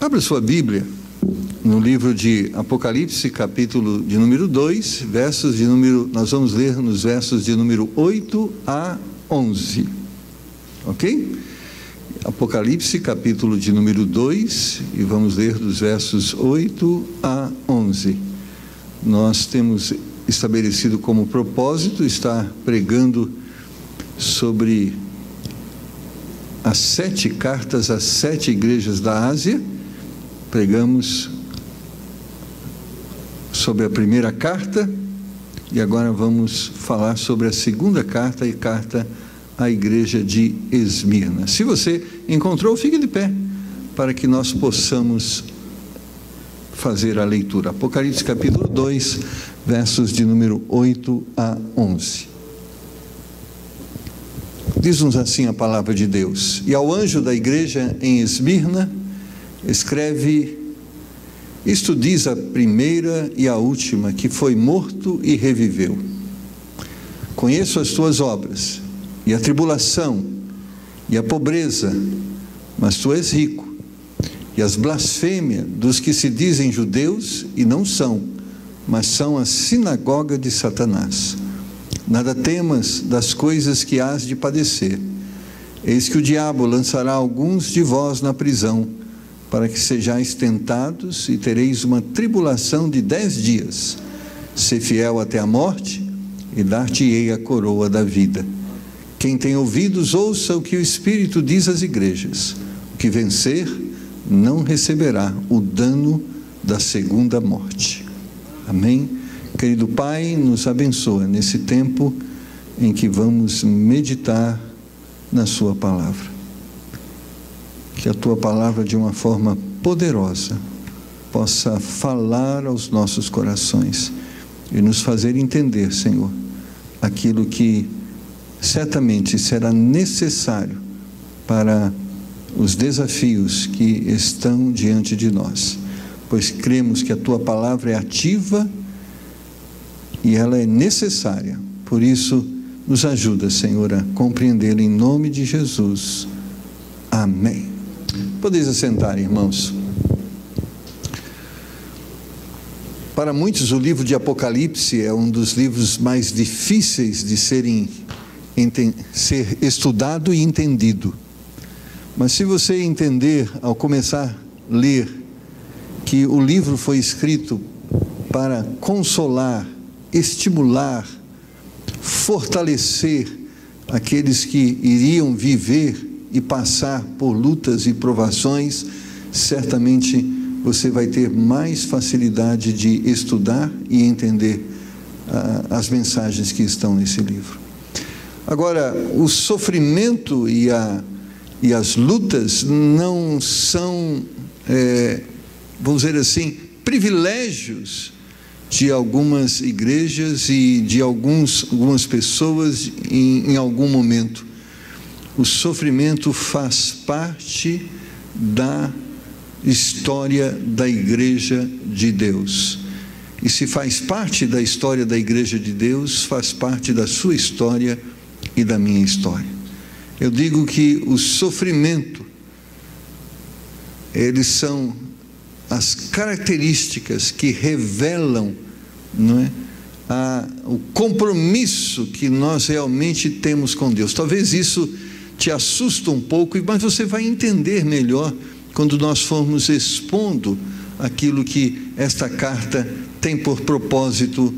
Abra sua Bíblia no livro de Apocalipse, capítulo de número 2, nós vamos ler nos versos de número 8 a 11, ok? Apocalipse, capítulo de número 2, e vamos ler dos versos 8 a 11. Nós temos estabelecido como propósito estar pregando sobre as 7 cartas às 7 igrejas da Ásia. Pregamos sobre a primeira carta e agora vamos falar sobre a segunda carta e carta à igreja de Esmirna. Se você encontrou, fique de pé para que nós possamos fazer a leitura. Apocalipse capítulo 2, versos de número 8 a 11. Diz-nos assim a palavra de Deus: E ao anjo da igreja em Esmirna escreve: Isto diz a primeira e a última, que foi morto e reviveu. Conheço as tuas obras, e a tribulação, e a pobreza, mas tu és rico, e as blasfêmias dos que se dizem judeus e não são, mas são a sinagoga de Satanás. Nada temas das coisas que hás de padecer. Eis que o diabo lançará alguns de vós na prisão, para que sejais tentados e tereis uma tribulação de 10 dias. Sê fiel até a morte, e dar-te-ei a coroa da vida. Quem tem ouvidos, ouça o que o Espírito diz às igrejas. O que vencer, não receberá o dano da segunda morte. Amém? Querido Pai, nos abençoa nesse tempo em que vamos meditar na sua palavra. Que a tua palavra, de uma forma poderosa, possa falar aos nossos corações e nos fazer entender, Senhor, aquilo que certamente será necessário para os desafios que estão diante de nós, pois cremos que a tua palavra é ativa e ela é necessária. Por isso, nos ajuda, Senhor, a compreendê-la em nome de Jesus. Amém. Podeis assentar, irmãos. Para muitos, o livro de Apocalipse é um dos livros mais difíceis de ser estudado e entendido. Mas se você entender, ao começar a ler, que o livro foi escrito para consolar, estimular, fortalecer aqueles que iriam viver e passar por lutas e provações, certamente você vai ter mais facilidade de estudar e entender as mensagens que estão nesse livro. Agora, o sofrimento e as lutas não são, vamos dizer assim, privilégios de algumas igrejas e de algumas pessoas em algum momento. O sofrimento faz parte da história da igreja de Deus. E se faz parte da história da igreja de Deus, faz parte da sua história e da minha história. Eu digo que o sofrimento, eles são as características que revelam, não é, o compromisso que nós realmente temos com Deus. Talvez isso te assusta um pouco, mas você vai entender melhor quando nós formos expondo aquilo que esta carta tem por propósito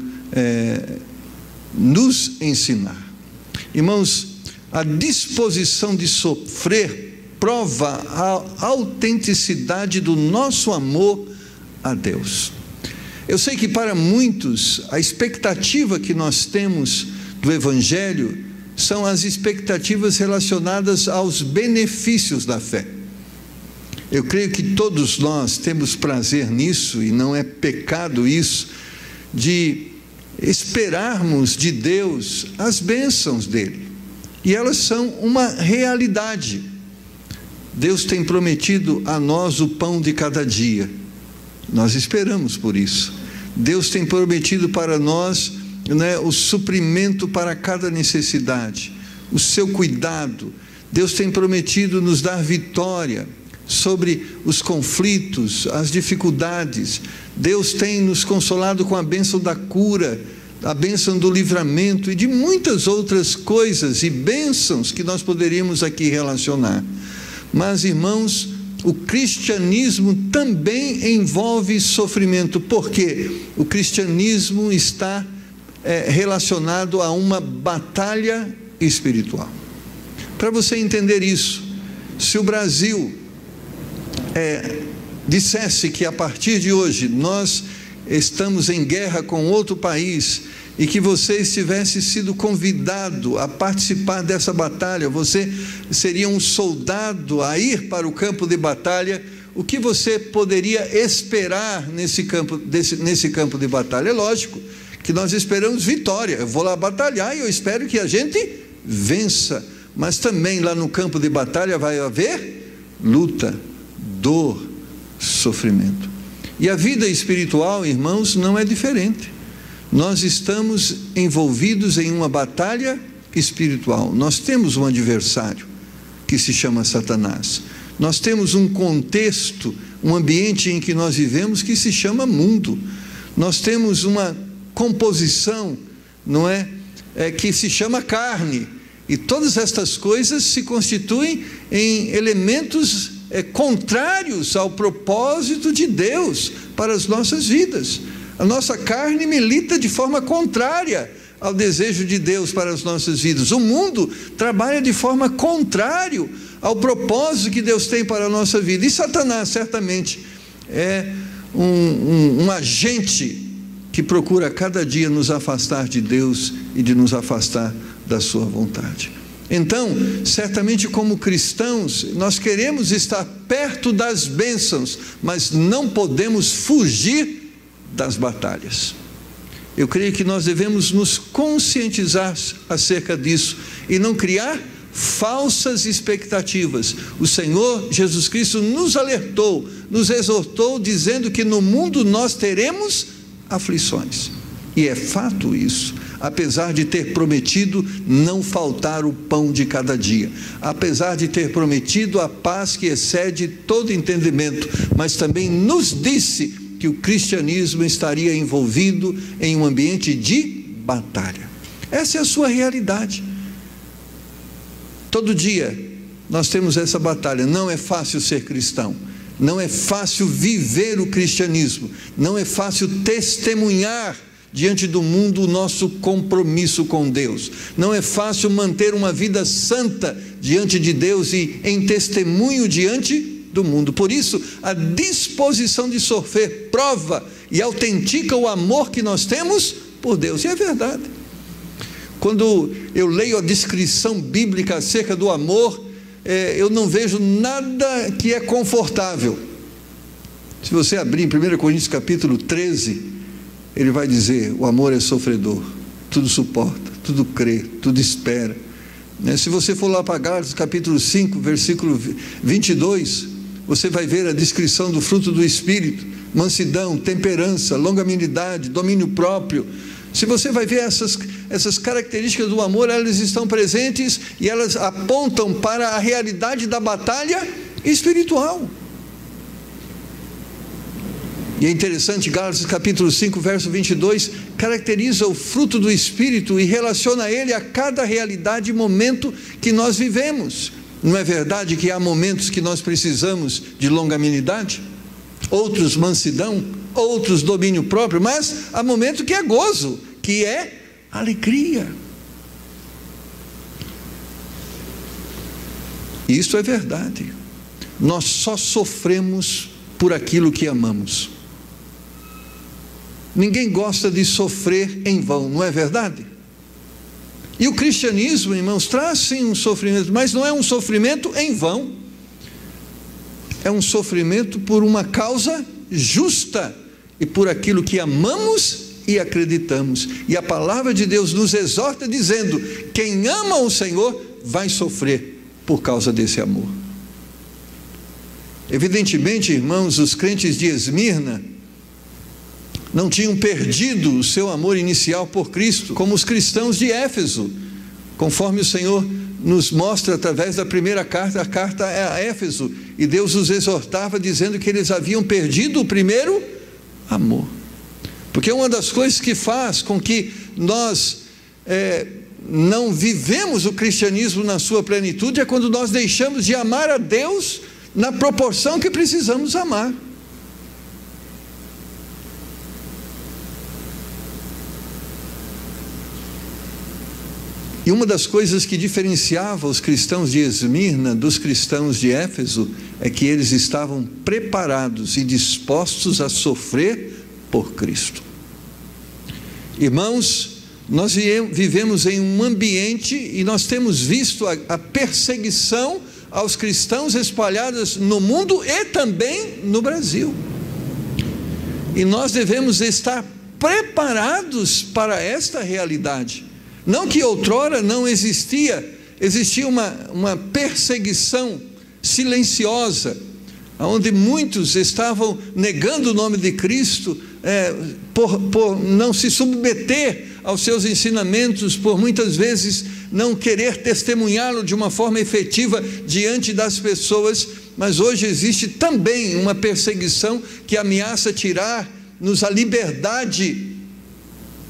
nos ensinar. Irmãos, a disposição de sofrer prova a autenticidade do nosso amor a Deus. Eu sei que para muitos a expectativa que nós temos do Evangelho são as expectativas relacionadas aos benefícios da fé. Eu creio que todos nós temos prazer nisso, e não é pecado isso, de esperarmos de Deus as bênçãos dele, e elas são uma realidade. Deus tem prometido a nós o pão de cada dia, nós esperamos por isso. Deus tem prometido para nós, né, o suprimento para cada necessidade, o seu cuidado. Deus tem prometido nos dar vitória sobre os conflitos, as dificuldades. Deus tem nos consolado com a bênção da cura, a bênção do livramento e de muitas outras coisas e bênçãos que nós poderíamos aqui relacionar. Mas, irmãos, o cristianismo também envolve sofrimento, porque o cristianismo está relacionado a uma batalha espiritual. Para você entender isso, se o Brasil dissesse que a partir de hoje nós estamos em guerra com outro país e que você tivesse sido convidado a participar dessa batalha, você seria um soldado a ir para o campo de batalha, o que você poderia esperar nesse campo de batalha? É lógico que nós esperamos vitória. Eu vou lá batalhar e eu espero que a gente vença, mas também lá no campo de batalha vai haver luta, dor, sofrimento. E a vida espiritual, irmãos, não é diferente. Nós estamos envolvidos em uma batalha espiritual. Nós temos um adversário que se chama Satanás. Nós temos um contexto, um ambiente em que nós vivemos que se chama mundo. Nós temos uma composição, não é? Que se chama carne. E todas estas coisas se constituem em elementos contrários ao propósito de Deus para as nossas vidas. A nossa carne milita de forma contrária ao desejo de Deus para as nossas vidas. O mundo trabalha de forma contrária ao propósito que Deus tem para a nossa vida. E Satanás certamente é um agente que procura cada dia nos afastar de Deus e de nos afastar da sua vontade. Então, certamente como cristãos, nós queremos estar perto das bênçãos, mas não podemos fugir das batalhas. Eu creio que nós devemos nos conscientizar acerca disso e não criar falsas expectativas. O Senhor Jesus Cristo nos alertou, nos exortou, dizendo que no mundo nós teremos aflições. E é fato isso, apesar de ter prometido não faltar o pão de cada dia, apesar de ter prometido a paz que excede todo entendimento, mas também nos disse que o cristianismo estaria envolvido em um ambiente de batalha. Essa é a sua realidade. Todo dia nós temos essa batalha. Não é fácil ser cristão, não é fácil viver o cristianismo, não é fácil testemunhar diante do mundo o nosso compromisso com Deus, não é fácil manter uma vida santa diante de Deus e em testemunho diante do mundo. Por isso, a disposição de sofrer prova e autentica o amor que nós temos por Deus. E é verdade. Quando eu leio a descrição bíblica acerca do amor, eu não vejo nada que é confortável. Se você abrir em 1 Coríntios capítulo 13, ele vai dizer: o amor é sofredor, tudo suporta, tudo crê, tudo espera. Se você for lá para Gálatas capítulo 5, versículo 22, você vai ver a descrição do fruto do Espírito: mansidão, temperança, longanimidade, domínio próprio. Se você vai ver essas características do amor, elas estão presentes e elas apontam para a realidade da batalha espiritual. E é interessante, Gálatas capítulo 5, verso 22, caracteriza o fruto do Espírito e relaciona ele a cada realidade e momento que nós vivemos. Não é verdade que há momentos que nós precisamos de longanimidade, outros mansidão, outros domínio próprio, mas há momento que é gozo, que é alegria. Isso é verdade. Nós só sofremos por aquilo que amamos. Ninguém gosta de sofrer em vão, não é verdade? E o cristianismo, irmãos, traz sim um sofrimento, mas não é um sofrimento em vão. É um sofrimento por uma causa justa e por aquilo que amamos e acreditamos. E a palavra de Deus nos exorta dizendo: quem ama o Senhor vai sofrer por causa desse amor. Evidentemente, irmãos, os crentes de Esmirna não tinham perdido o seu amor inicial por Cristo, como os cristãos de Éfeso, conforme o Senhor nos mostra através da primeira carta, a carta a Éfeso. e Deus os exortava dizendo que eles haviam perdido o primeiro amor. Porque uma das coisas que faz com que nós não vivemos o cristianismo na sua plenitude é quando nós deixamos de amar a Deus na proporção que precisamos amar. E uma das coisas que diferenciava os cristãos de Esmirna dos cristãos de Éfeso é que eles estavam preparados e dispostos a sofrer por Cristo. Irmãos, nós vivemos em um ambiente e nós temos visto a perseguição aos cristãos espalhadas no mundo e também no Brasil. E nós devemos estar preparados para esta realidade. Não que outrora não existia uma perseguição silenciosa, onde muitos estavam negando o nome de Cristo, por não se submeter aos seus ensinamentos, por muitas vezes não querer testemunhá-lo de uma forma efetiva diante das pessoas. Mas hoje existe também uma perseguição que ameaça tirar-nos a liberdade,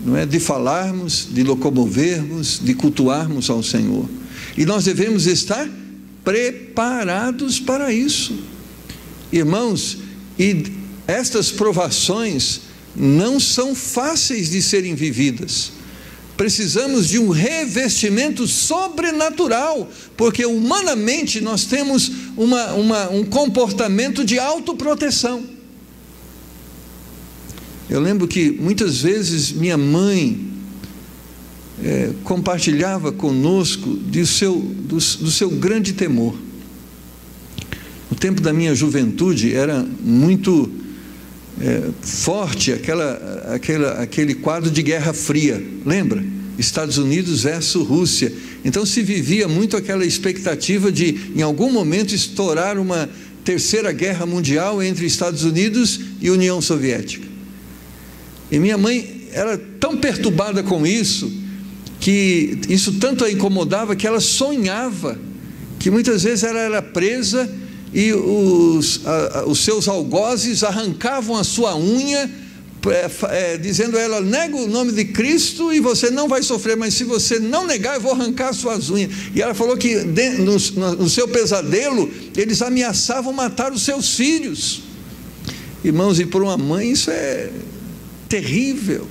não é, de falarmos, de locomovermos, de cultuarmos ao Senhor. E nós devemos estar preparados para isso, irmãos. E estas provações não são fáceis de serem vividas. Precisamos de um revestimento sobrenatural, porque humanamente nós temos um comportamento de autoproteção. Eu lembro que muitas vezes minha mãe compartilhava conosco do seu grande temor. No tempo da minha juventude era muito forte aquele quadro de Guerra Fria, lembra? Estados Unidos versus Rússia. Então se vivia muito aquela expectativa de em algum momento estourar uma terceira guerra mundial entre Estados Unidos e União Soviética. E minha mãe era tão perturbada com isso, que isso tanto a incomodava, que ela sonhava que muitas vezes ela era presa e os seus algozes arrancavam a sua unha, dizendo a ela: nega o nome de Cristo e você não vai sofrer, mas se você não negar, eu vou arrancar as suas unhas. E ela falou que no seu pesadelo eles ameaçavam matar os seus filhos. Irmãos, e por uma mãe isso é terrível.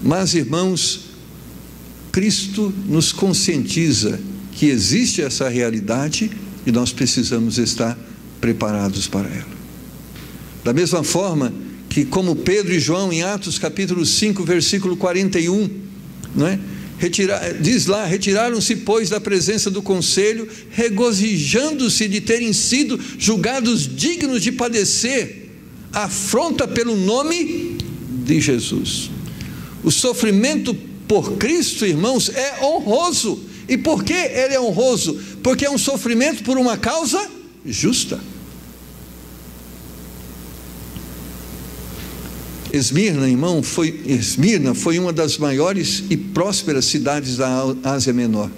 Mas, irmãos, Cristo nos conscientiza que existe essa realidade e nós precisamos estar preparados para ela. Da mesma forma que, como Pedro e João em Atos capítulo 5 versículo 41, não é? Diz lá: retiraram-se, pois, da presença do conselho, regozijando-se de terem sido julgados dignos de padecer afronta pelo nome de Jesus. O sofrimento por Cristo, irmãos, é honroso. E por que ele é honroso? Porque é um sofrimento por uma causa justa. Esmirna, irmão, Esmirna foi uma das maiores e prósperas cidades da Ásia Menor.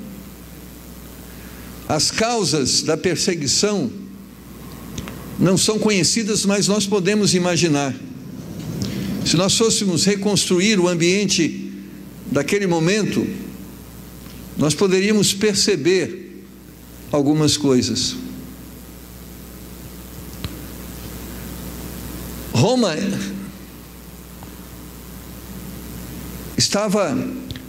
As causas da perseguição não são conhecidas, mas nós podemos imaginar. Se nós fôssemos reconstruir o ambiente daquele momento, nós poderíamos perceber algumas coisas. Roma estava,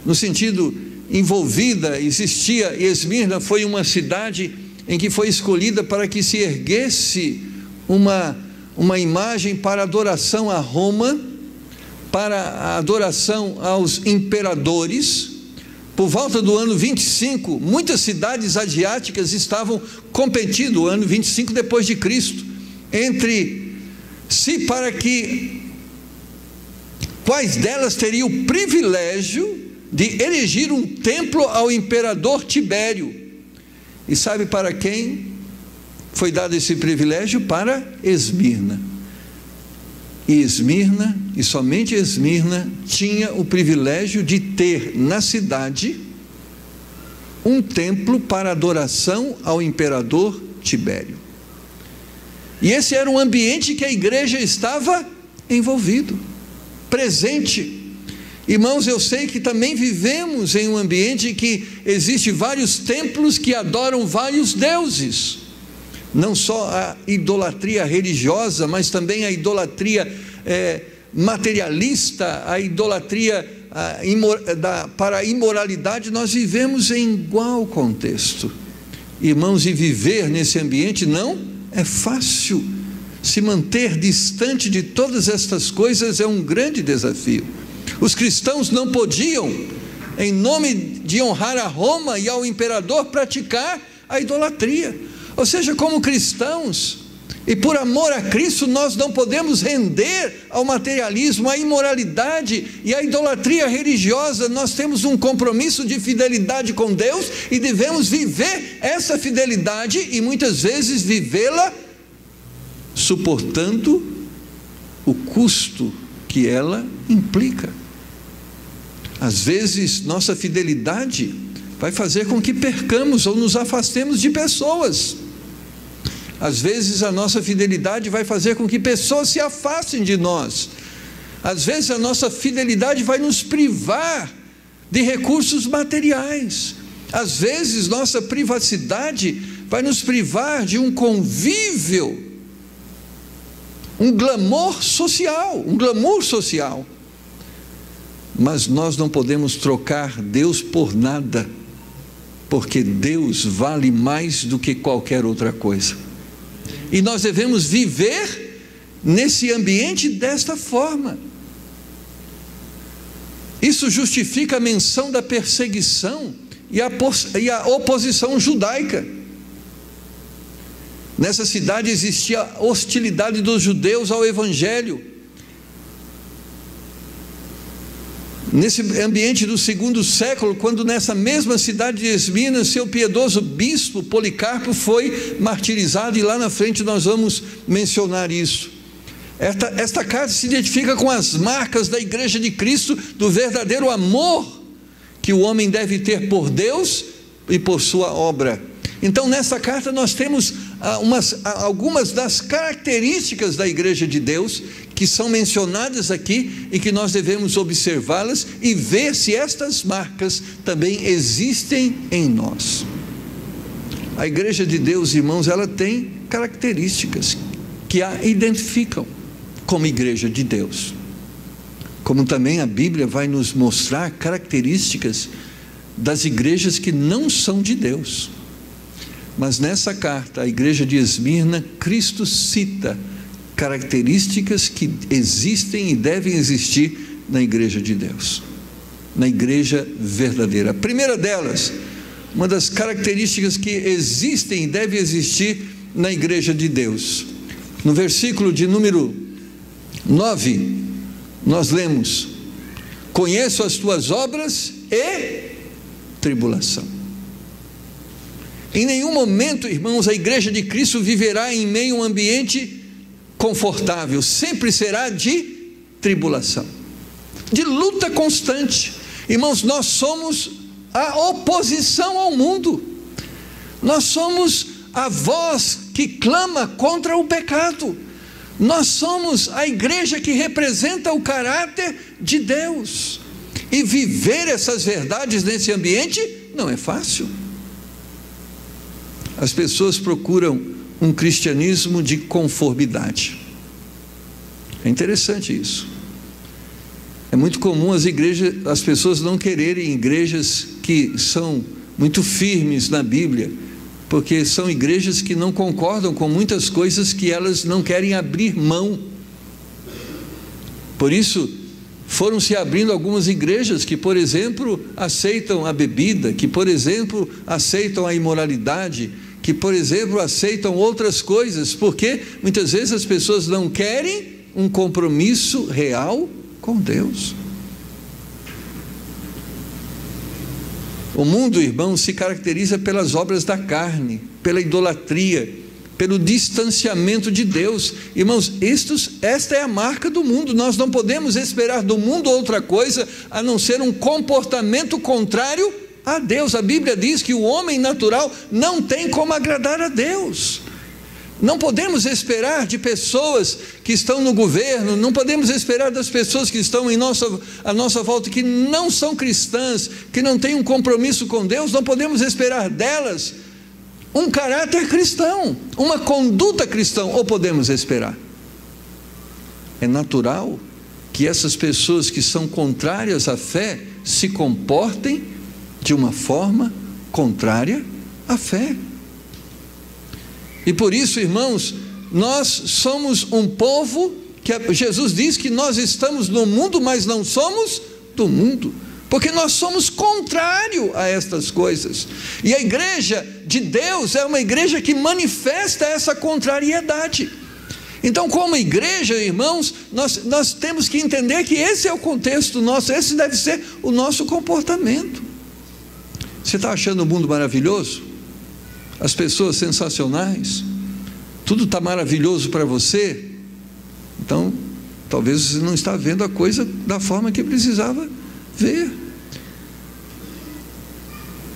no sentido, envolvida, existia. Esmirna foi uma cidade em que foi escolhida para que se erguesse uma imagem para adoração a Roma, para a adoração aos imperadores. Por volta do ano 25, muitas cidades asiáticas estavam competindo, o ano 25 depois de Cristo, entre si para que quais delas teriam o privilégio de erigir um templo ao imperador Tibério. E sabe para quem foi dado esse privilégio? Para Esmirna. E Esmirna, e somente Esmirna, tinha o privilégio de ter na cidade um templo para adoração ao imperador Tibério. E esse era um ambiente que a igreja estava envolvido, presente. Irmãos, eu sei que também vivemos em um ambiente em que existem vários templos que adoram vários deuses. Não só a idolatria religiosa, mas também a idolatria materialista, a idolatria para a imoralidade. Nós vivemos em igual contexto. Irmãos, e viver nesse ambiente não é fácil. Se manter distante de todas estas coisas é um grande desafio. Os cristãos não podiam, em nome de honrar a Roma e ao imperador, praticar a idolatria. Ou seja, como cristãos, e por amor a Cristo, nós não podemos render ao materialismo, à imoralidade e à idolatria religiosa. Nós temos um compromisso de fidelidade com Deus e devemos viver essa fidelidade e muitas vezes vivê-la suportando o custo que ela implica. Às vezes nossa fidelidade vai fazer com que percamos ou nos afastemos de pessoas. Às vezes a nossa fidelidade vai fazer com que pessoas se afastem de nós. Às vezes a nossa fidelidade vai nos privar de recursos materiais. Às vezes nossa privacidade vai nos privar de um convívio, um glamour social, Mas nós não podemos trocar Deus por nada, porque Deus vale mais do que qualquer outra coisa. E nós devemos viver nesse ambiente desta forma. Isso justifica a menção da perseguição e a oposição judaica. Nessa cidade existia hostilidade dos judeus ao Evangelho. Nesse ambiente do segundo século, quando nessa mesma cidade de Esmirna, seu piedoso bispo Policarpo foi martirizado, e lá na frente nós vamos mencionar isso. Esta carta se identifica com as marcas da igreja de Cristo, do verdadeiro amor que o homem deve ter por Deus e por sua obra. Então nessa carta nós temos algumas das características da igreja de Deus, que são mencionadas aqui e que nós devemos observá-las e ver se estas marcas também existem em nós. A igreja de Deus, irmãos, ela tem características que a identificam como igreja de Deus, como também a Bíblia vai nos mostrar características das igrejas que não são de Deus. Mas nessa carta, a igreja de Esmirna, Cristo cita características que existem e devem existir na igreja de Deus, na igreja verdadeira. A primeira delas, uma das características que existem e devem existir na igreja de Deus, no versículo de número 9, nós lemos: conheço as tuas obras e tribulação. Em nenhum momento, irmãos, a igreja de Cristo viverá em meio a um ambiente confortável, sempre será de tribulação, de luta constante. Irmãos, nós somos a oposição ao mundo, nós somos a voz que clama contra o pecado, nós somos a igreja que representa o caráter de Deus, e viver essas verdades nesse ambiente não é fácil. As pessoas procuram um cristianismo de conformidade. É interessante isso. É muito comum as pessoas não quererem igrejas que são muito firmes na Bíblia, porque são igrejas que não concordam com muitas coisas que elas não querem abrir mão. Por isso, foram se abrindo algumas igrejas que, por exemplo, aceitam a bebida, que, por exemplo, aceitam a imoralidade, que, por exemplo, aceitam outras coisas, porque muitas vezes as pessoas não querem um compromisso real com Deus. O mundo, irmãos, se caracteriza pelas obras da carne, pela idolatria, pelo distanciamento de Deus. Irmãos, esta é a marca do mundo. Nós não podemos esperar do mundo outra coisa a não ser um comportamento contrário a Deus. A Bíblia diz que o homem natural não tem como agradar a Deus. Não podemos esperar de pessoas que estão no governo, não podemos esperar das pessoas que estão à nossa volta, que não são cristãs, que não têm um compromisso com Deus, não podemos esperar delas um caráter cristão, uma conduta cristã, ou podemos esperar? É natural que essas pessoas que são contrárias à fé se comportem de uma forma contrária à fé. E por isso, irmãos, nós somos um povo que Jesus diz que nós estamos no mundo, mas não somos do mundo, porque nós somos contrário a estas coisas. E a igreja de Deus é uma igreja que manifesta essa contrariedade. Então, como igreja, irmãos, nós temos que entender que esse é o contexto nosso, esse deve ser o nosso comportamento. Você está achando o mundo maravilhoso? As pessoas sensacionais? Tudo está maravilhoso para você? Então, talvez você não está vendo a coisa da forma que precisava ver.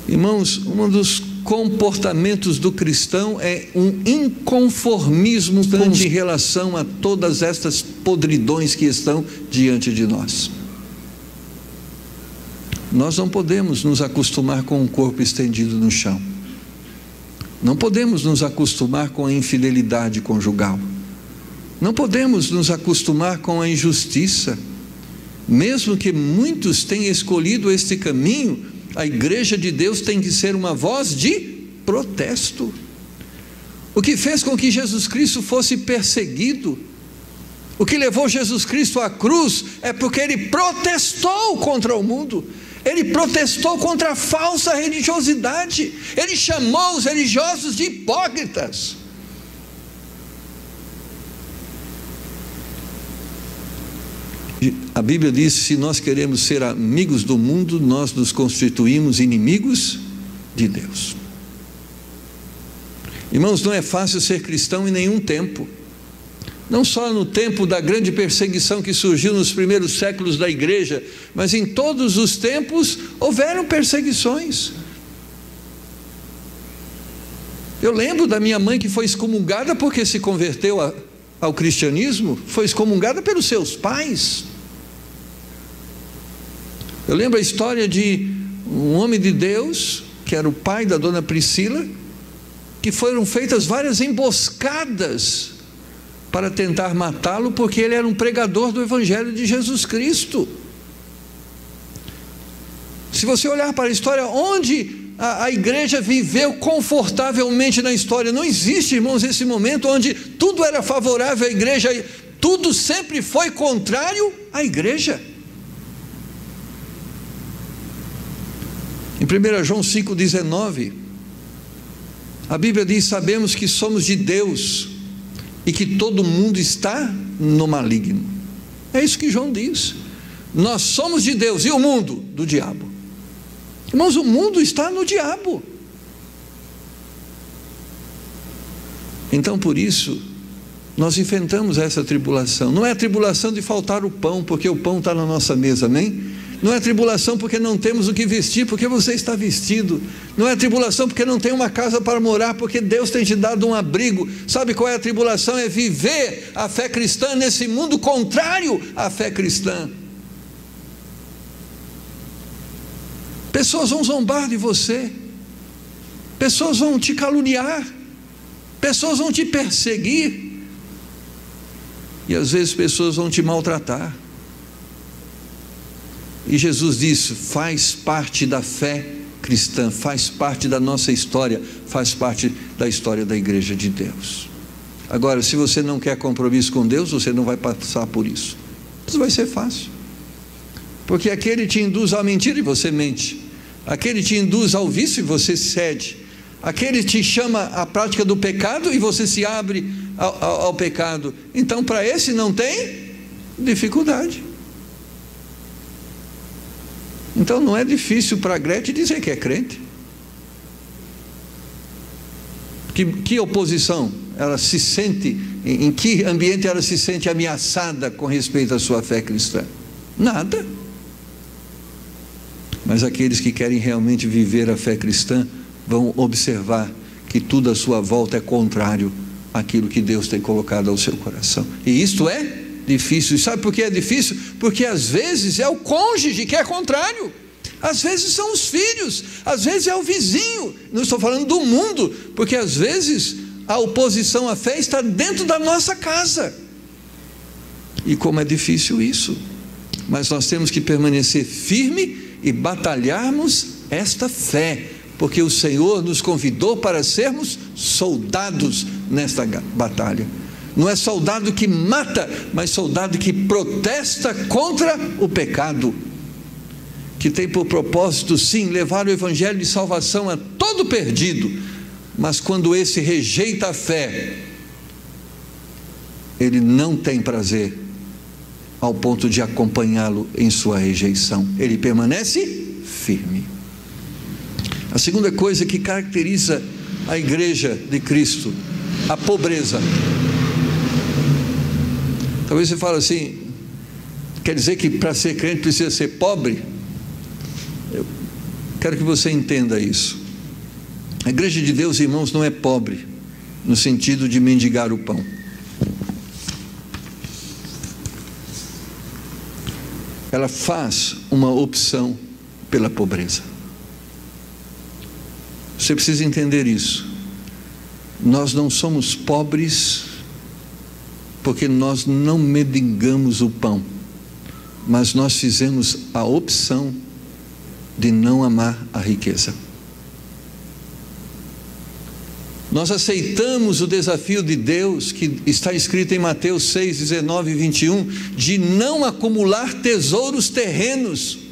Irmãos, um dos comportamentos do cristão é um inconformismo em relação a todas estas podridões que estão diante de nós. Nós não podemos nos acostumar com o corpo estendido no chão. Não podemos nos acostumar com a infidelidade conjugal. Não podemos nos acostumar com a injustiça. Mesmo que muitos tenham escolhido este caminho, a igreja de Deus tem que ser uma voz de protesto. O que fez com que Jesus Cristo fosse perseguido, o que levou Jesus Cristo à cruz, é porque ele protestou contra o mundo. Ele protestou contra a falsa religiosidade. Ele chamou os religiosos de hipócritas. A Bíblia diz: se nós queremos ser amigos do mundo, nós nos constituímos inimigos de Deus. Irmãos, não é fácil ser cristão em nenhum tempo. Não só no tempo da grande perseguição que surgiu nos primeiros séculos da igreja, mas em todos os tempos houveram perseguições. Eu lembro da minha mãe que foi excomungada porque se converteu ao cristianismo, foi excomungada pelos seus pais. Eu lembro a história de um homem de Deus, que era o pai da dona Priscila, que foram feitas várias emboscadas para tentar matá-lo, porque ele era um pregador do Evangelho de Jesus Cristo. Se você olhar para a história, onde a igreja viveu confortavelmente na história, não existe, irmãos, esse momento onde tudo era favorável à igreja, tudo sempre foi contrário à igreja. Em 1 João 5,19, a Bíblia diz: sabemos que somos de Deus e que todo mundo está no maligno. É isso que João diz. Nós somos de Deus e o mundo do diabo. Irmãos, o mundo está no diabo. Então, por isso, nós enfrentamos essa tribulação. Não é a tribulação de faltar o pão, porque o pão está na nossa mesa, amém? Não é a tribulação porque não temos o que vestir, porque você está vestido. Não é a tribulação porque não tem uma casa para morar, porque Deus tem te dado um abrigo. Sabe qual é a tribulação? É viver a fé cristã nesse mundo contrário à fé cristã. Pessoas vão zombar de você, pessoas vão te caluniar, pessoas vão te perseguir, e às vezes pessoas vão te maltratar. E Jesus disse: faz parte da fé cristã, faz parte da nossa história, faz parte da história da igreja de Deus. Agora, se você não quer compromisso com Deus, você não vai passar por isso. Isso vai ser fácil, porque aquele te induz à mentira e você mente, aquele te induz ao vício e você cede, aquele te chama à prática do pecado e você se abre ao pecado. Então, para esse não tem dificuldade. Então não é difícil para a Gretchen dizer que é crente. Que oposição ela se sente, em que ambiente ela se sente ameaçada com respeito à sua fé cristã? Nada. Mas aqueles que querem realmente viver a fé cristã vão observar que tudo à sua volta é contrário àquilo que Deus tem colocado ao seu coração. E isto é difícil. E sabe por que é difícil? Porque às vezes é o cônjuge que é contrário, às vezes são os filhos, às vezes é o vizinho. Não estou falando do mundo, porque às vezes a oposição à fé está dentro da nossa casa. E como é difícil isso. Mas nós temos que permanecer firme e batalharmos esta fé, porque o Senhor nos convidou para sermos soldados nesta batalha. Não é soldado que mata, mas soldado que protesta contra o pecado, que tem por propósito, sim, levar o evangelho de salvação a todo perdido. Mas quando esse rejeita a fé, ele não tem prazer ao ponto de acompanhá-lo em sua rejeição. Ele permanece firme. A segunda coisa que caracteriza a igreja de Cristo, a pobreza. Talvez você fale assim, quer dizer que para ser crente precisa ser pobre? Eu quero que você entenda isso. A igreja de Deus, irmãos, não é pobre no sentido de mendigar o pão. Ela faz uma opção pela pobreza. Você precisa entender isso. Nós não somos pobres porque nós não mendigamos o pão, mas nós fizemos a opção de não amar a riqueza. Nós aceitamos o desafio de Deus, que está escrito em Mateus 6, 19 e 21, de não acumular tesouros terrenos.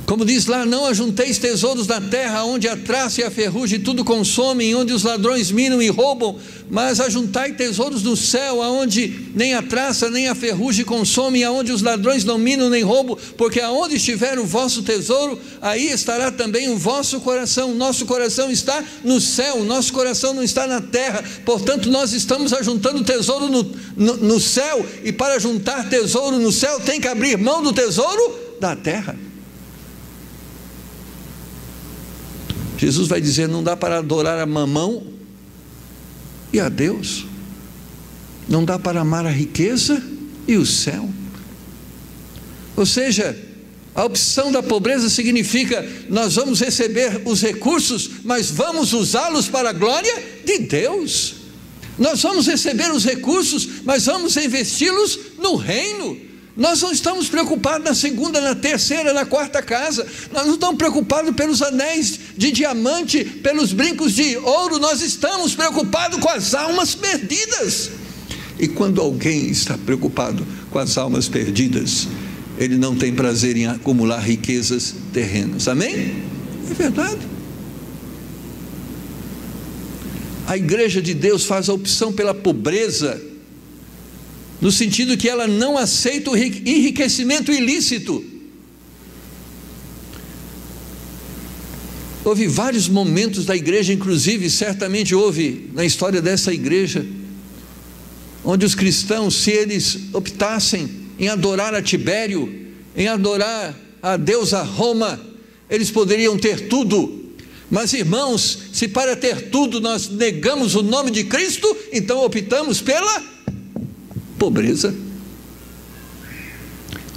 Como diz lá, não ajunteis tesouros na terra, onde a traça e a ferrugem tudo consomem, onde os ladrões minam e roubam, mas ajuntai tesouros no céu, aonde nem a traça nem a ferrugem consomem, aonde os ladrões não minam nem roubam, porque aonde estiver o vosso tesouro, aí estará também o vosso coração. Nosso coração está no céu, nosso coração não está na terra. Portanto, nós estamos ajuntando tesouro no céu, e para juntar tesouro no céu tem que abrir mão do tesouro da terra. Jesus vai dizer, não dá para adorar a mamão e a Deus, não dá para amar a riqueza e o céu. Ou seja, a opção da pobreza significa, nós vamos receber os recursos, mas vamos usá-los para a glória de Deus. Nós vamos receber os recursos, mas vamos investi-los no reino. Nós não estamos preocupados na segunda, na terceira, na quarta casa. Nós não estamos preocupados pelos anéis de diamante, pelos brincos de ouro. Nós estamos preocupados com as almas perdidas. E quando alguém está preocupado com as almas perdidas, ele não tem prazer em acumular riquezas terrenas. Amém? É verdade. A igreja de Deus faz a opção pela pobreza, no sentido que ela não aceita o enriquecimento ilícito. Houve vários momentos da igreja, inclusive certamente houve na história dessa igreja, onde os cristãos, se eles optassem em adorar a Tibério, em adorar a deusa Roma, eles poderiam ter tudo. Mas irmãos, se para ter tudo nós negamos o nome de Cristo, então optamos pela pobreza.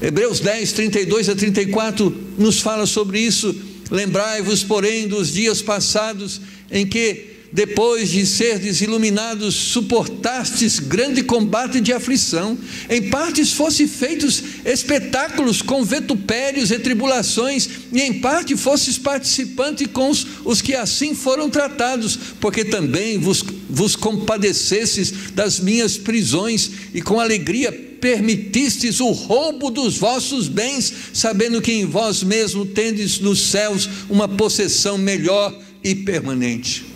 Hebreus 10, 32 a 34 nos fala sobre isso. Lembrai-vos, porém, dos dias passados, em que, depois de serdes iluminados, suportastes grande combate de aflição, em partes fosse feitos espetáculos com vitupérios e tribulações, e em parte fosses participantes com os que assim foram tratados, porque também vos compadecesses das minhas prisões, e com alegria permitistes o roubo dos vossos bens, sabendo que em vós mesmo tendes nos céus uma possessão melhor e permanente.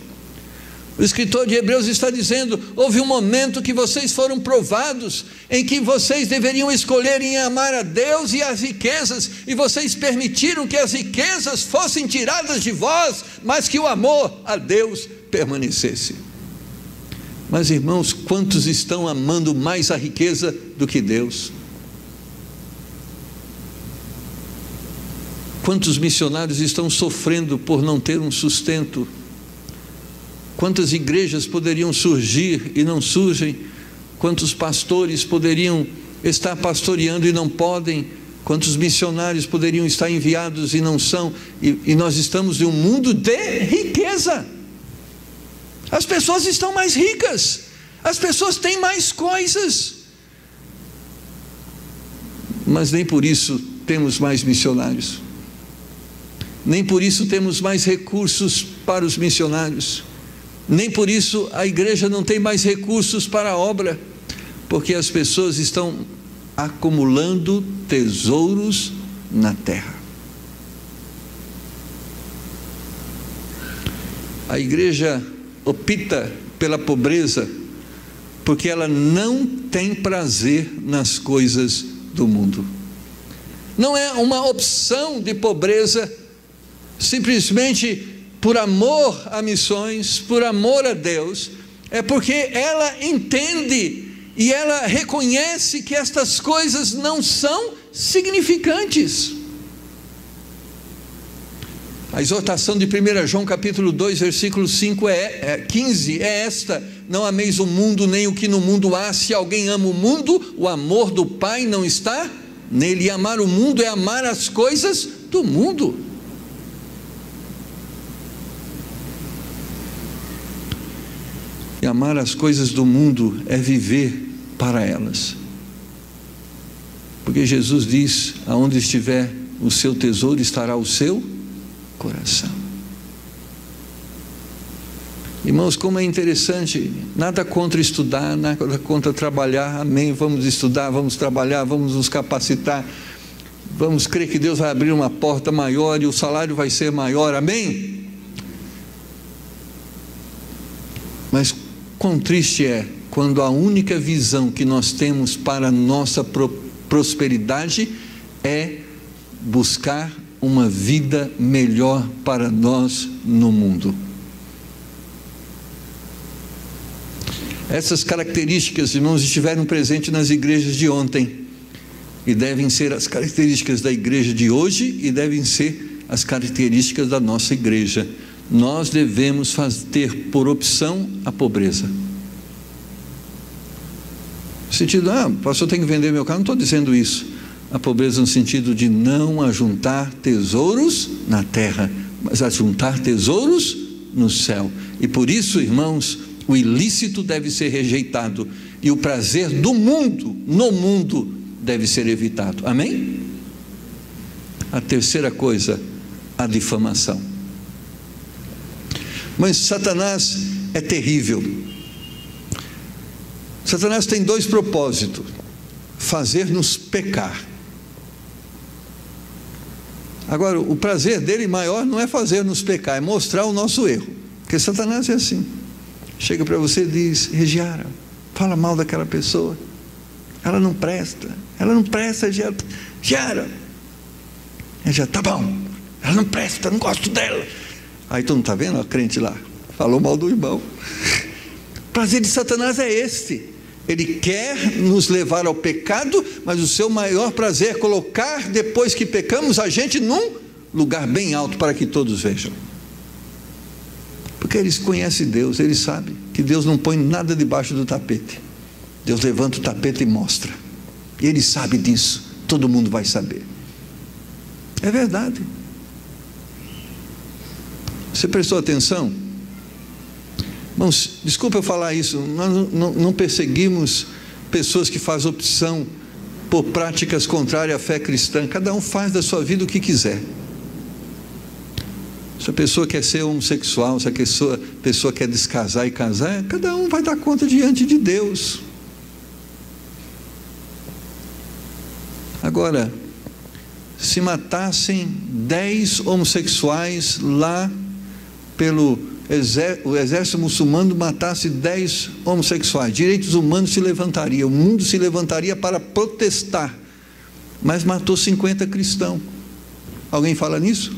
O escritor de Hebreus está dizendo, houve um momento que vocês foram provados, em que vocês deveriam escolher em amar a Deus e as riquezas, e vocês permitiram que as riquezas fossem tiradas de vós, mas que o amor a Deus permanecesse. Mas irmãos, quantos estão amando mais a riqueza do que Deus? Quantos missionários estão sofrendo por não ter um sustento? Quantas igrejas poderiam surgir e não surgem? Quantos pastores poderiam estar pastoreando e não podem? Quantos missionários poderiam estar enviados e não são? E nós estamos em um mundo de riqueza. As pessoas estão mais ricas, as pessoas têm mais coisas, mas nem por isso temos mais missionários, nem por isso temos mais recursos para os missionários, nem por isso a igreja não tem mais recursos para a obra, porque as pessoas estão acumulando tesouros na terra. A igreja opta pela pobreza porque ela não tem prazer nas coisas do mundo. Não é uma opção de pobreza simplesmente por amor a missões, por amor a Deus, é porque ela entende e ela reconhece que estas coisas não são significantes. A exortação de 1 João capítulo 2, versículo 15 é esta: não ameis o mundo nem o que no mundo há. Se alguém ama o mundo, o amor do Pai não está nele. E amar o mundo é amar as coisas do mundo. E amar as coisas do mundo é viver para elas. Porque Jesus diz: aonde estiver o seu tesouro, estará o seu coração. Irmãos, como é interessante. Nada contra estudar, nada contra trabalhar, amém, vamos estudar, vamos trabalhar, vamos nos capacitar, vamos crer que Deus vai abrir uma porta maior e o salário vai ser maior, amém. Mas quão triste é quando a única visão que nós temos para a nossa prosperidade é buscar uma vida melhor para nós no mundo. Essas características, irmãos, estiveram presentes nas igrejas de ontem e devem ser as características da igreja de hoje e devem ser as características da nossa igreja. Nós devemos ter por opção a pobreza. No sentido, pastor, tem que vender meu carro. Não estou dizendo isso. A pobreza no sentido de não ajuntar tesouros na terra, mas ajuntar tesouros no céu. E por isso, irmãos, o ilícito deve ser rejeitado e o prazer do mundo, no mundo, deve ser evitado. Amém? A terceira coisa, a difamação. Mas Satanás é terrível. Satanás tem dois propósitos: fazer-nos pecar. Agora, o prazer dele maior não é fazer-nos pecar, é mostrar o nosso erro. Porque Satanás é assim. Chega para você e diz: Regiara, fala mal daquela pessoa, ela não presta, Regiara. Regiara, tá bom, ela não presta, não gosto dela. Aí tu não está vendo a crente lá? Falou mal do irmão. O prazer de Satanás é este. Ele quer nos levar ao pecado, mas o seu maior prazer é colocar, depois que pecamos, a gente num lugar bem alto para que todos vejam. Porque eles conhecem Deus, eles sabem que Deus não põe nada debaixo do tapete. Deus levanta o tapete e mostra. E ele sabe disso, todo mundo vai saber. É verdade. Você prestou atenção? Irmãos, desculpa eu falar isso, nós não perseguimos pessoas que fazem opção por práticas contrárias à fé cristã. Cada um faz da sua vida o que quiser. Se a pessoa quer ser homossexual, se a pessoa quer descasar e casar, cada um vai dar conta diante de Deus. Agora, se matassem 10 homossexuais lá o exército muçulmano matasse 10 homossexuais, direitos humanos se levantaria, o mundo se levantaria para protestar, mas matou 50 cristãos. Alguém fala nisso?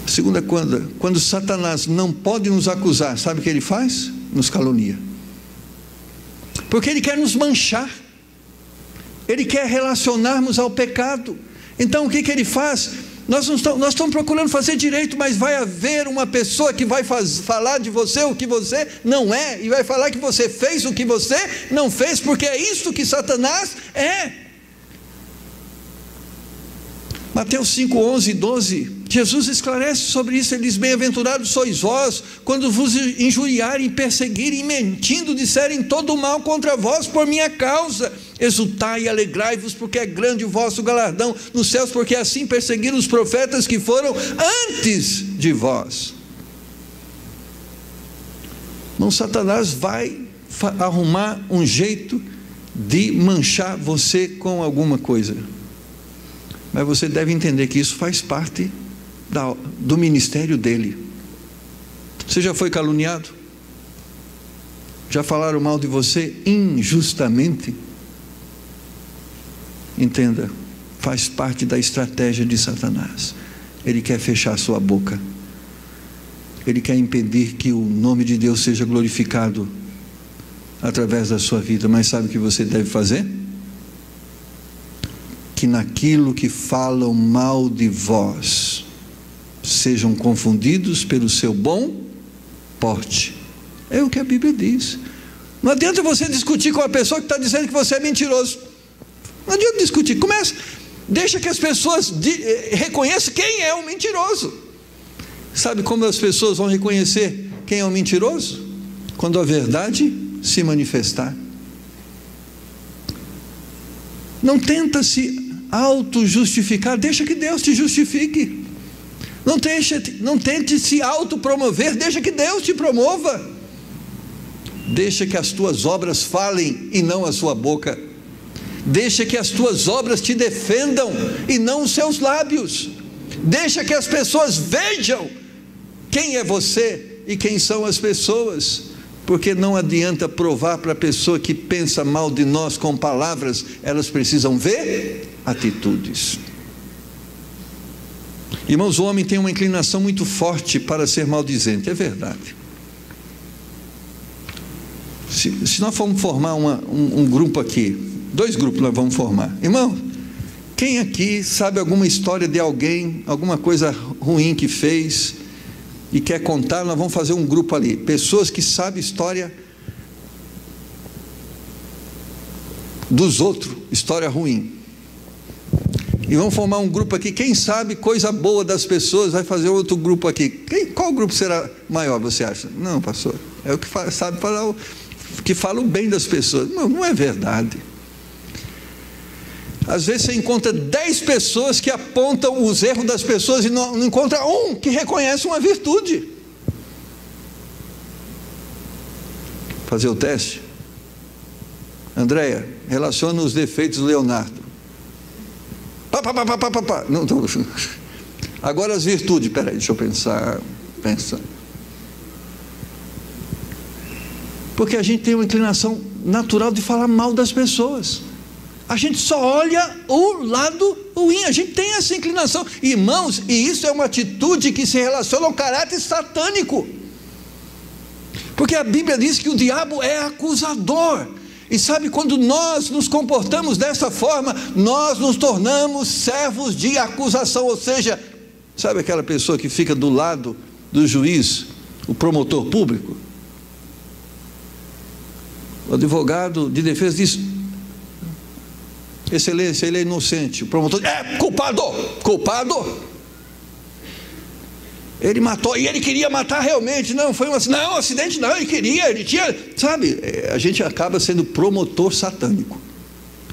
Segunda coisa, quando Satanás não pode nos acusar, sabe o que ele faz? Nos calunia, porque ele quer nos manchar. Ele quer relacionarmos ao pecado. Então o que ele faz? Nós estamos procurando fazer direito, mas vai haver uma pessoa que vai falar de você o que você não é, e vai falar que você fez o que você não fez, porque é isso que Satanás é. Mateus 5, 11 e 12, Jesus esclarece sobre isso. Ele diz: bem-aventurados sois vós, quando vos injuriarem, perseguirem, mentindo, disserem todo mal contra vós por minha causa. Exultai e alegrai-vos, porque é grande o vosso galardão nos céus, porque assim perseguiram os profetas que foram antes de vós. Então Satanás vai arrumar um jeito de manchar você com alguma coisa. Mas você deve entender que isso faz parte do ministério dele. Você já foi caluniado? Já falaram mal de você injustamente? Entenda, faz parte da estratégia de Satanás. Ele quer fechar sua boca. Ele quer impedir que o nome de Deus seja glorificado através da sua vida. Mas sabe o que você deve fazer? Que naquilo que falam mal de vós, sejam confundidos pelo seu bom porte. É o que a Bíblia diz. Não adianta você discutir com a pessoa que está dizendo que você é mentiroso. Não adianta discutir. Deixa que as pessoas reconheçam quem é o mentiroso. Sabe como as pessoas vão reconhecer quem é o mentiroso? Quando a verdade se manifestar. Não tenta se auto-justificar, deixa que Deus te justifique. Não tente se auto-promover, deixa que Deus te promova. Deixa que as tuas obras falem e não a sua boca. Deixa que as tuas obras te defendam e não os seus lábios. Deixa que as pessoas vejam quem é você e quem são as pessoas. Porque não adianta provar para a pessoa que pensa mal de nós com palavras, elas precisam ver atitudes. Irmãos, o homem tem uma inclinação muito forte para ser maldizente, é verdade. Se nós formos formar um grupo aqui, 2 grupos nós vamos formar. Irmão, quem aqui sabe alguma história de alguém, alguma coisa ruim que fez e quer contar? Nós vamos fazer um grupo ali, pessoas que sabem história dos outros, história ruim, e vamos formar um grupo aqui. Quem sabe coisa boa das pessoas, vai fazer outro grupo aqui. Qual grupo será maior, você acha? Não, pastor, é o que sabe falar, que fala o bem das pessoas. Não é verdade. Às vezes você encontra 10 pessoas que apontam os erros das pessoas e não encontra um que reconhece uma virtude. Fazer o teste. Andréia, relaciona os defeitos do Leonardo. Não, agora as virtudes. Espera aí, deixa eu pensar. Porque a gente tem uma inclinação natural de falar mal das pessoas. A gente só olha o lado ruim, a gente tem essa inclinação, irmãos, e isso é uma atitude que se relaciona ao caráter satânico, porque a Bíblia diz que o diabo é acusador, e sabe, quando nós nos comportamos dessa forma, nós nos tornamos servos de acusação, ou seja, sabe aquela pessoa que fica do lado do juiz, o promotor público, o advogado de defesa diz: excelência, ele é inocente. O promotor diz: é culpado. Ele matou, e ele queria matar realmente. Não, foi um acidente não, ele queria, ele tinha, sabe, a gente acaba sendo promotor satânico.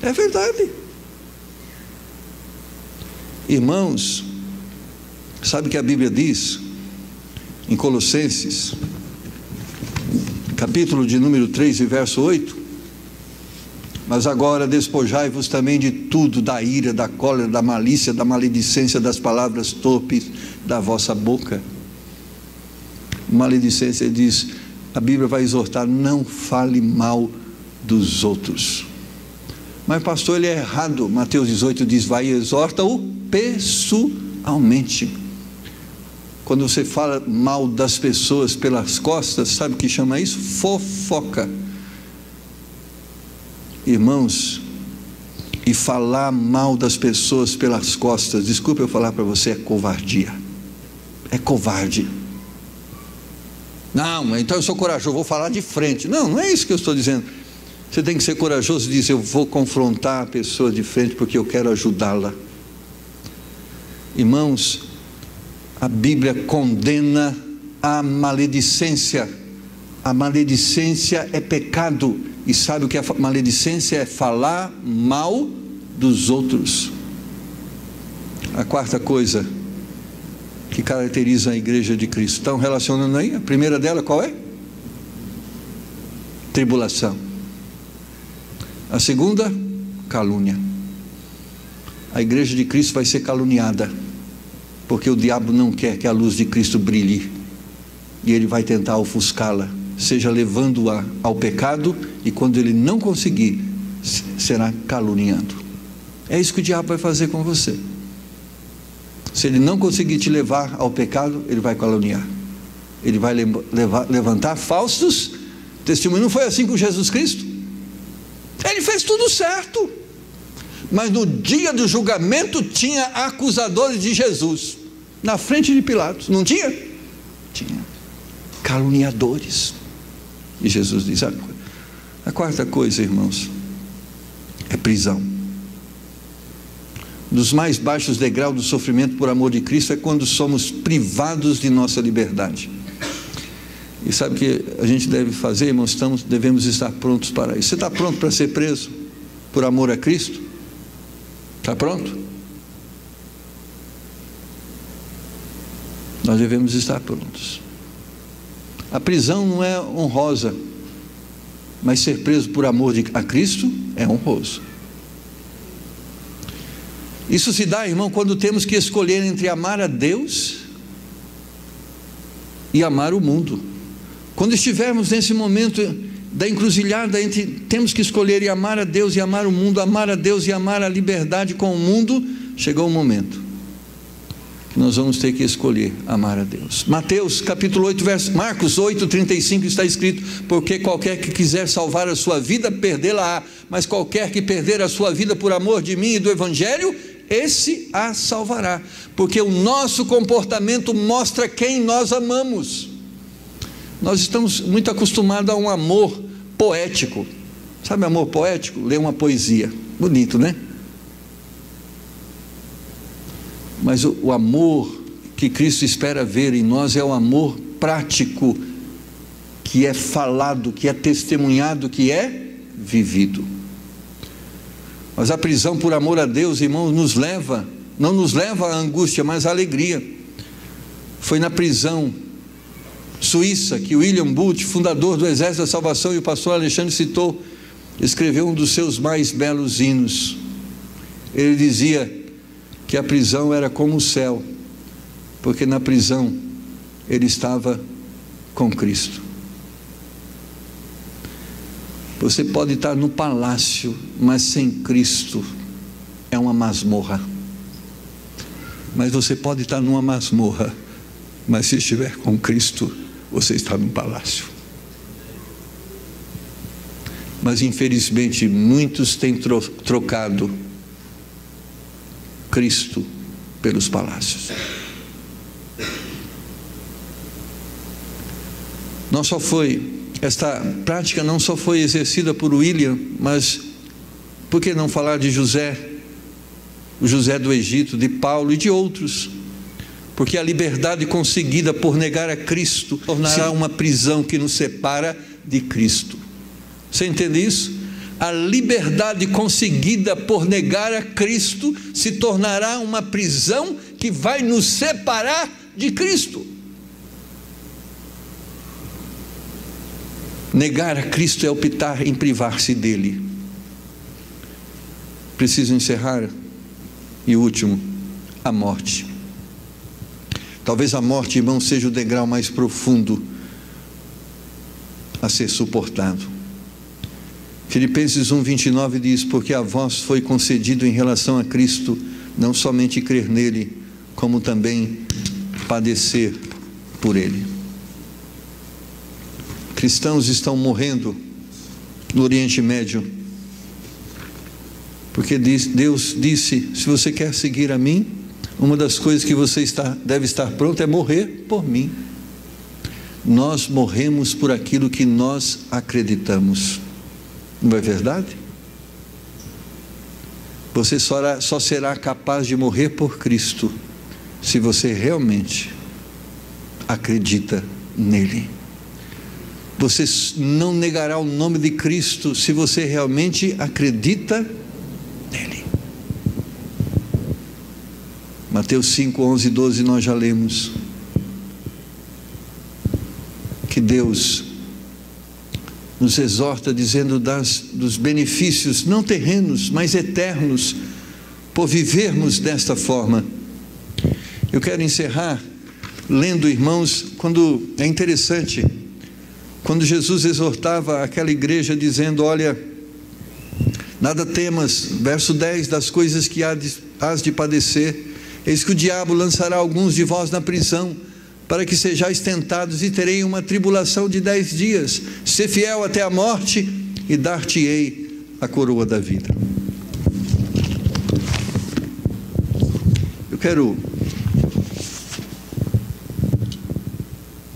É verdade. Irmãos, sabe o que a Bíblia diz em Colossenses, capítulo de número 3 e verso 8? Mas agora despojai-vos também de tudo, da ira, da cólera, da malícia, da maledicência, das palavras torpes da vossa boca. Maledicência, diz, a Bíblia vai exortar: não fale mal dos outros. Mas pastor, ele é errado. Mateus 18 diz: vai e exorta-o pessoalmente. Quando você fala mal das pessoas pelas costas, sabe o que chama isso? Fofoca. Irmãos, e falar mal das pessoas pelas costas, desculpe eu falar para você, é covardia. É covarde. Não, então eu sou corajoso, vou falar de frente. Não, não é isso que eu estou dizendo. Você tem que ser corajoso e dizer: eu vou confrontar a pessoa de frente porque eu quero ajudá-la. Irmãos, a Bíblia condena a maledicência. A maledicência é pecado. E sabe o que é maledicência? É falar mal dos outros. A quarta coisa que caracteriza a igreja de Cristo, estão relacionando aí? A primeira dela qual é? Tribulação. A segunda, calúnia. A igreja de Cristo vai ser caluniada, porque o diabo não quer que a luz de Cristo brilhe, e ele vai tentar ofuscá-la, seja levando-a ao pecado, e quando ele não conseguir, será caluniando. É isso que o diabo vai fazer com você. Se ele não conseguir te levar ao pecado, ele vai caluniar. Ele vai levantar falsos testemunhos. Não foi assim com Jesus Cristo? Ele fez tudo certo, mas no dia do julgamento tinha acusadores de Jesus na frente de Pilatos, não tinha? Tinha caluniadores. E Jesus diz: a quarta coisa, irmãos, é prisão. Dos mais baixos degraus do sofrimento por amor de Cristo é quando somos privados de nossa liberdade. E sabe o que a gente deve fazer, irmãos? Devemos estar prontos para isso. Você está pronto para ser preso por amor a Cristo? Está pronto? Nós devemos estar prontos. A prisão não é honrosa, mas ser preso por amor a Cristo é honroso. Isso se dá, irmão, quando temos que escolher entre amar a Deus e amar o mundo. Quando estivermos nesse momento da encruzilhada entre temos que escolher e amar a Deus e amar o mundo, amar a Deus e amar a liberdade com o mundo, chegou o momento que nós vamos ter que escolher amar a Deus. Mateus capítulo 8, Marcos 8, 35 está escrito: porque qualquer que quiser salvar a sua vida, perdê-la-á, mas qualquer que perder a sua vida por amor de mim e do Evangelho, esse a salvará. Porque o nosso comportamento mostra quem nós amamos. Nós estamos muito acostumados a um amor poético. Sabe amor poético? Ler uma poesia, bonito, né? Mas o amor que Cristo espera ver em nós é o amor prático, que é falado, que é testemunhado, que é vivido. Mas a prisão por amor a Deus, irmãos, não nos leva à angústia, mas à alegria. Foi na prisão suíça que William Booth, fundador do Exército da Salvação, e o pastor Alexandre citou, escreveu um dos seus mais belos hinos. Ele dizia que a prisão era como o céu, porque na prisão ele estava com Cristo. Você pode estar no palácio, mas sem Cristo é uma masmorra. Mas você pode estar numa masmorra, mas se estiver com Cristo, você está no palácio. Mas infelizmente muitos têm trocado Cristo pelos palácios. Esta prática não só foi exercida por William, mas por que não falar de José, o José do Egito, de Paulo e de outros? Porque a liberdade conseguida por negar a Cristo tornará uma prisão que nos separa de Cristo. Você entende isso? A liberdade conseguida por negar a Cristo se tornará uma prisão que vai nos separar de Cristo. Negar a Cristo é optar em privar-se dele. Preciso encerrar. E o último, a morte. Talvez a morte, irmão, seja o degrau mais profundo a ser suportado. Filipenses 1:29 diz: porque a vós foi concedido em relação a Cristo, não somente crer nele, como também padecer por ele. Cristãos estão morrendo no Oriente Médio Porque Deus disse: se você quer seguir a mim, uma das coisas que você deve estar pronto é morrer por mim. Nós morremos por aquilo que nós acreditamos. Não é verdade? Você só será capaz de morrer por Cristo se você realmente acredita nele. Você não negará o nome de Cristo se você realmente acredita nele. Mateus 5, 11 e 12 nós já lemos. Que Deus nos exorta dizendo dos benefícios não terrenos, mas eternos, por vivermos desta forma. Eu quero encerrar lendo, irmãos, é interessante, quando Jesus exortava aquela igreja dizendo: olha, nada temas, verso 10, das coisas que hás de padecer, eis que o diabo lançará alguns de vós na prisão, para que sejais tentados, e terei uma tribulação de 10 dias, ser fiel até a morte, e dar-te-ei a coroa da vida. Eu quero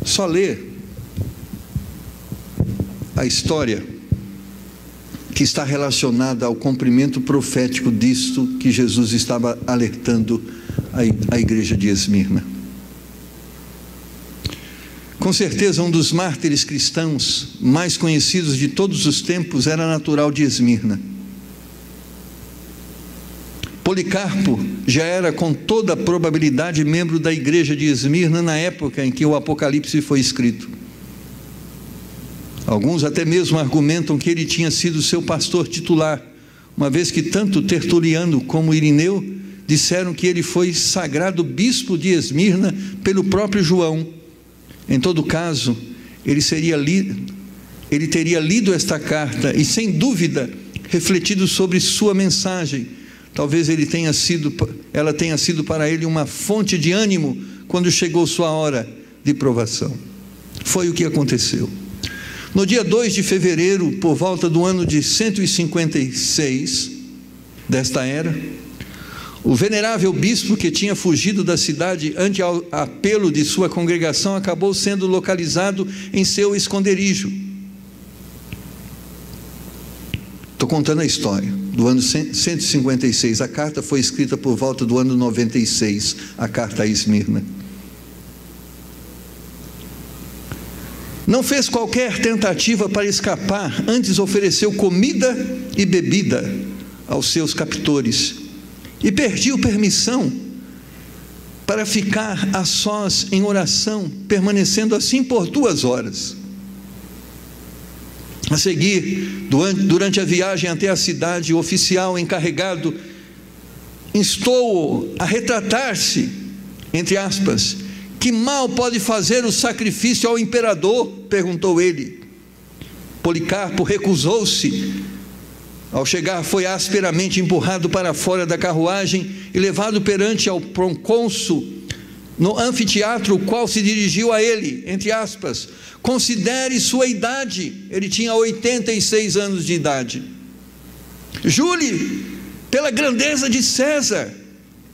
só ler a história que está relacionada ao cumprimento profético disto que Jesus estava alertando a igreja de Esmirna. Com certeza, um dos mártires cristãos mais conhecidos de todos os tempos era natural de Esmirna. Policarpo já era, com toda a probabilidade, membro da igreja de Esmirna na época em que o Apocalipse foi escrito. Alguns até mesmo argumentam que ele tinha sido seu pastor titular, uma vez que tanto Tertuliano como Irineu disseram que ele foi sagrado bispo de Esmirna pelo próprio João. Em todo caso, ele teria lido esta carta e, sem dúvida, refletido sobre sua mensagem. Talvez ela tenha sido para ele uma fonte de ânimo quando chegou sua hora de provação. Foi o que aconteceu. No dia 2 de fevereiro, por volta do ano de 156 desta era, o venerável bispo, que tinha fugido da cidade ante o apelo de sua congregação, acabou sendo localizado em seu esconderijo. Estou contando a história do ano 156. A carta foi escrita por volta do ano 96, a carta a Esmirna. Não fez qualquer tentativa para escapar, antes ofereceu comida e bebida aos seus captores, e pediu permissão para ficar a sós em oração, permanecendo assim por 2 horas. A seguir, durante a viagem até a cidade, o oficial encarregado instou-o a retratar-se, entre aspas. Que mal pode fazer o sacrifício ao imperador? Perguntou ele. Policarpo recusou-se. Ao chegar, foi asperamente empurrado para fora da carruagem e levado perante ao procônsul no anfiteatro, o qual se dirigiu a ele, entre aspas: considere sua idade. Ele tinha 86 anos de idade. Jure pela grandeza de César,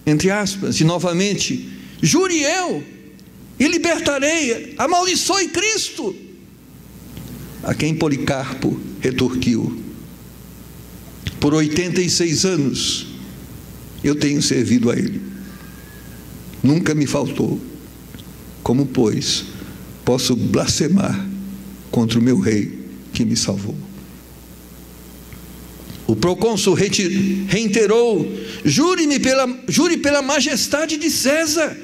entre aspas, e novamente: jure eu, e libertarei, amaldiçoe Cristo. A quem Policarpo retorquiu: por 86 anos eu tenho servido a ele, nunca me faltou. Como, pois, posso blasfemar contra o meu rei que me salvou? O procônsul reiterou: jure pela majestade de César.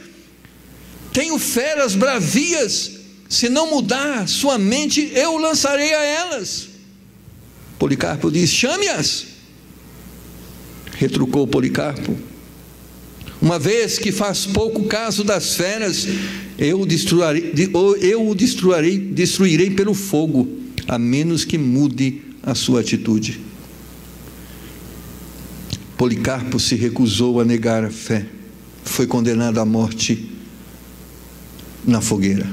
Tenho feras bravias, se não mudar sua mente, eu o lançarei a elas. Policarpo diz: chame-as. Retrucou Policarpo: uma vez que faz pouco caso das feras, eu o destruirei pelo fogo, a menos que mude a sua atitude. Policarpo se recusou a negar a fé, foi condenado à morte na fogueira.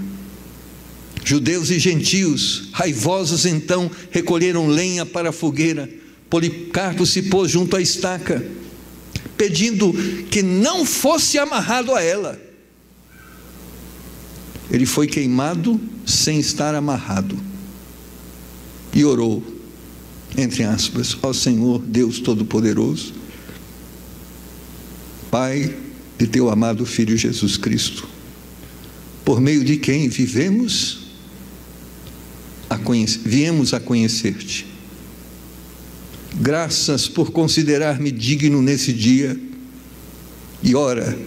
Judeus e gentios, raivosos então, recolheram lenha para a fogueira, Policarpo se pôs junto à estaca, pedindo que não fosse amarrado a ela. Ele foi queimado sem estar amarrado e orou, entre aspas, ao Senhor Deus Todo-Poderoso, Pai de teu amado Filho Jesus Cristo, por meio de quem viemos viemos a conhecer-te. Graças por considerar-me digno nesse dia e hora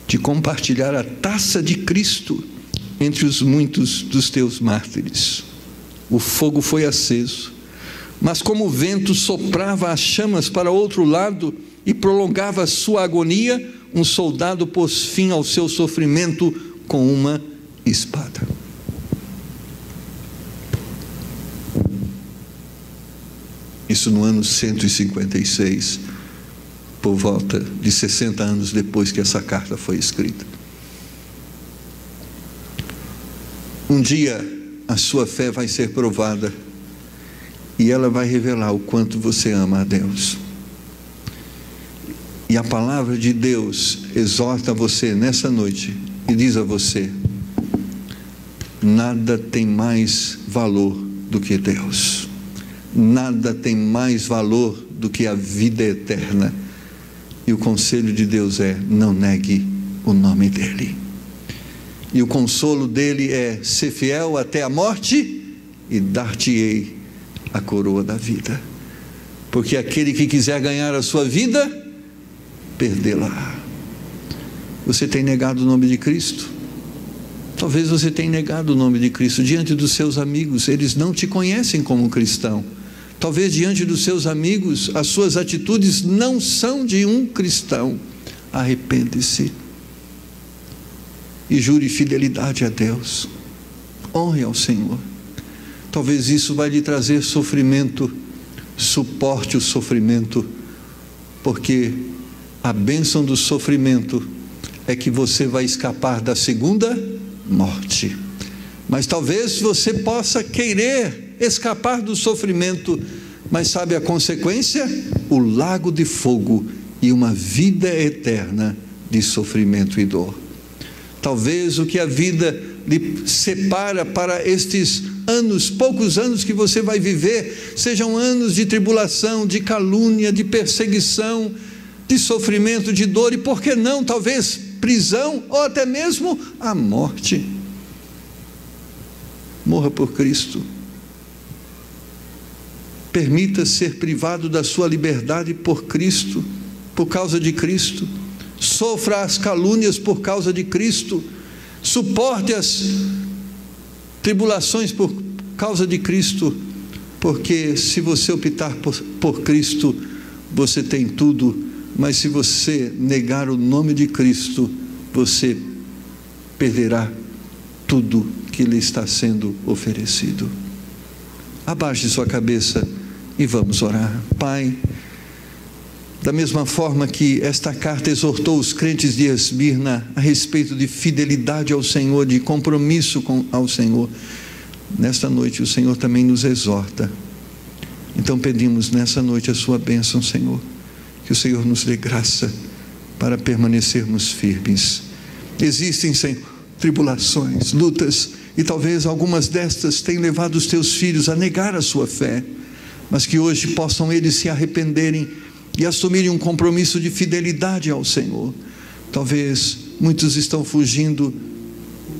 de compartilhar a taça de Cristo entre os muitos dos teus mártires. O fogo foi aceso, mas como o vento soprava as chamas para outro lado e prolongava a sua agonia, um soldado pôs fim ao seu sofrimento com uma espada. Isso no ano 156, por volta de 60 anos depois que essa carta foi escrita. Um dia a sua fé vai ser provada e ela vai revelar o quanto você ama a Deus. E a palavra de Deus exorta você nessa noite e diz a você: nada tem mais valor do que Deus. Nada tem mais valor do que a vida eterna. E o conselho de Deus é: não negue o nome dEle. E o consolo dEle é: ser fiel até a morte e dar-te-ei a coroa da vida. Porque aquele que quiser ganhar a sua vida, perdê-la. Você tem negado o nome de Cristo? Talvez você tenha negado o nome de Cristo diante dos seus amigos. Eles não te conhecem como cristão. Talvez diante dos seus amigos as suas atitudes não são de um cristão. Arrepende-se e jure fidelidade a Deus. Honre ao Senhor. Talvez isso vai lhe trazer sofrimento. Suporte o sofrimento, porque a bênção do sofrimento é que você vai escapar da segunda morte. Mas talvez você possa querer escapar do sofrimento, mas sabe a consequência? O lago de fogo e uma vida eterna de sofrimento e dor. Talvez o que a vida lhe separa para estes anos, poucos anos que você vai viver, sejam anos de tribulação, de calúnia, de perseguição, de sofrimento, de dor e, por que não, talvez prisão ou até mesmo a morte. Morra por Cristo. Permita ser privado da sua liberdade por Cristo, por causa de Cristo. Sofra as calúnias por causa de Cristo. Suporte as tribulações por causa de Cristo, porque se você optar por Cristo, você tem tudo, mas se você negar o nome de Cristo, você perderá tudo que lhe está sendo oferecido. Abaixe sua cabeça e vamos orar. Pai, da mesma forma que esta carta exortou os crentes de Esmirna a respeito de fidelidade ao Senhor, de compromisso ao Senhor, nesta noite o Senhor também nos exorta. Então pedimos nessa noite a sua bênção, Senhor, que o Senhor nos dê graça para permanecermos firmes. Existem, Senhor, tribulações, lutas, e talvez algumas destas tenham levado os teus filhos a negar a sua fé, mas que hoje possam eles se arrependerem e assumirem um compromisso de fidelidade ao Senhor. Talvez muitos estão fugindo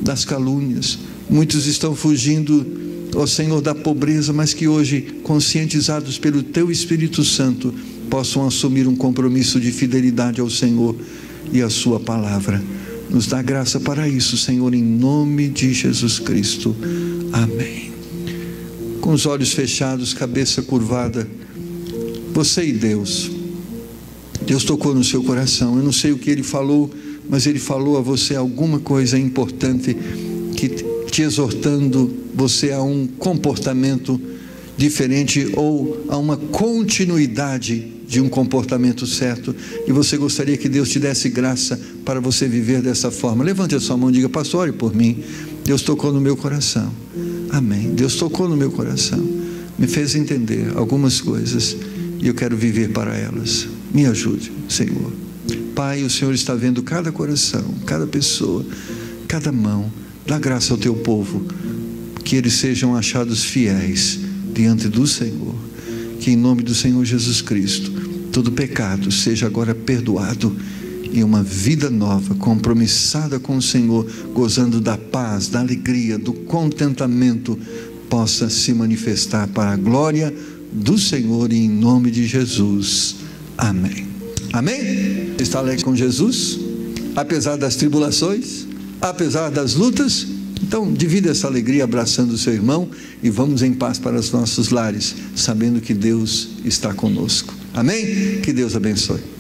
das calúnias, muitos estão fugindo, ó Senhor, da pobreza, mas que hoje, conscientizados pelo teu Espírito Santo, possam assumir um compromisso de fidelidade ao Senhor e à sua palavra. Nos dá graça para isso, Senhor, em nome de Jesus Cristo. Amém. Com os olhos fechados, cabeça curvada, você e Deus tocou no seu coração. Eu não sei o que Ele falou, mas Ele falou a você alguma coisa importante, que te exortando você a um comportamento diferente ou a uma continuidade de um comportamento certo, e você gostaria que Deus te desse graça para você viver dessa forma. Levante a sua mão e diga: pastor, ore por mim. Deus tocou no meu coração. Amém. Deus tocou no meu coração, me fez entender algumas coisas, e eu quero viver para elas. Me ajude, Senhor. Pai, o Senhor está vendo cada coração, cada pessoa, cada mão. Dá graça ao teu povo, que eles sejam achados fiéis diante do Senhor. Que em nome do Senhor Jesus Cristo, todo pecado seja agora perdoado e uma vida nova, compromissada com o Senhor, gozando da paz, da alegria, do contentamento, possa se manifestar para a glória do Senhor, e em nome de Jesus. Amém. Amém? Está alegre com Jesus? Apesar das tribulações? Apesar das lutas? Então, divida essa alegria abraçando o seu irmão e vamos em paz para os nossos lares, sabendo que Deus está conosco. Amém? Que Deus abençoe.